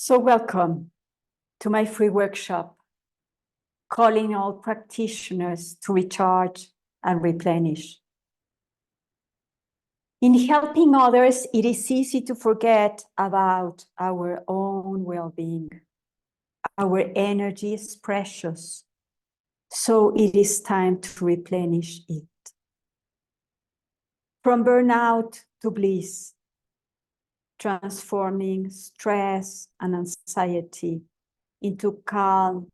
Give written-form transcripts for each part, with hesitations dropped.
So welcome to my free workshop, calling all practitioners to recharge and replenish. In helping others, it is easy to forget about our own well-being. Our energy is precious, so it is time to replenish it. From burnout to bliss, transforming stress and anxiety into calm,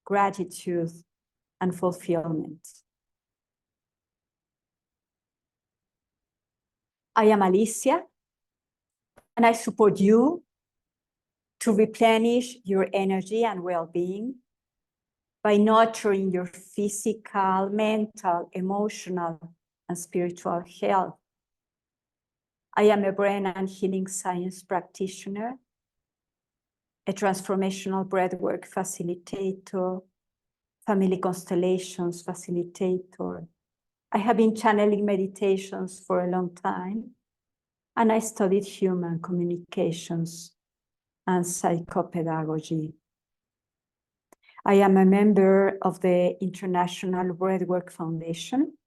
gratitude, and fulfillment. I am Alicia, and I support you to replenish your energy and well-being by nurturing your physical, mental, emotional, and spiritual health. I am a brain and healing science practitioner, a transformational breathwork facilitator, family constellations facilitator. I have been channeling meditations for a long time, and I studied human communications and psychopedagogy. I am a member of the International Breathwork Foundation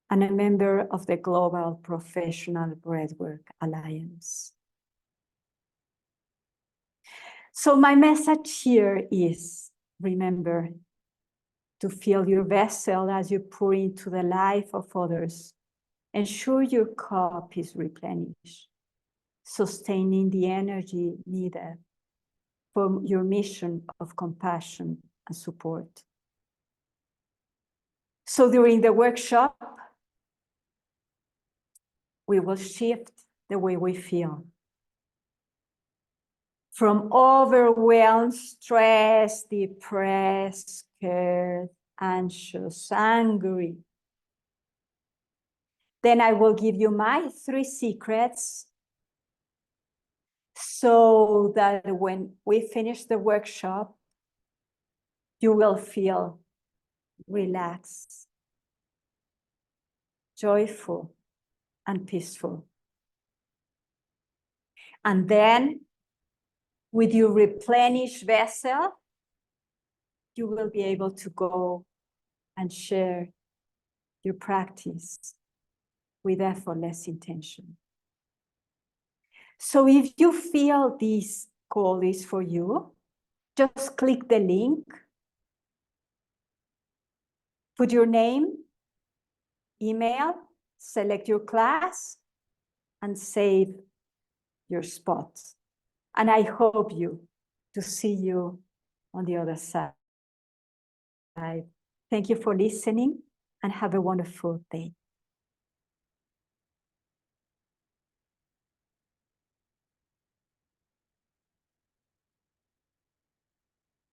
and a member of the Global Professional Breathwork Alliance. So my message here is, remember to fill your vessel as you pour into the life of others. Ensure your cup is replenished, sustaining the energy needed for your mission of compassion and support. So during the workshop, we will shift the way we feel. From overwhelmed, stressed, depressed, scared, anxious, angry. Then I will give you my 3 secrets so that when we finish the workshop, you will feel relaxed, joyful, and peaceful. And then, with your replenished vessel, you will be able to go and share your practice with effortless intention. So if you feel this call is for you, just click the link, put your name, email, select your class, and save your spot. And I hope to see you on the other side. Thank you for listening and have a wonderful day.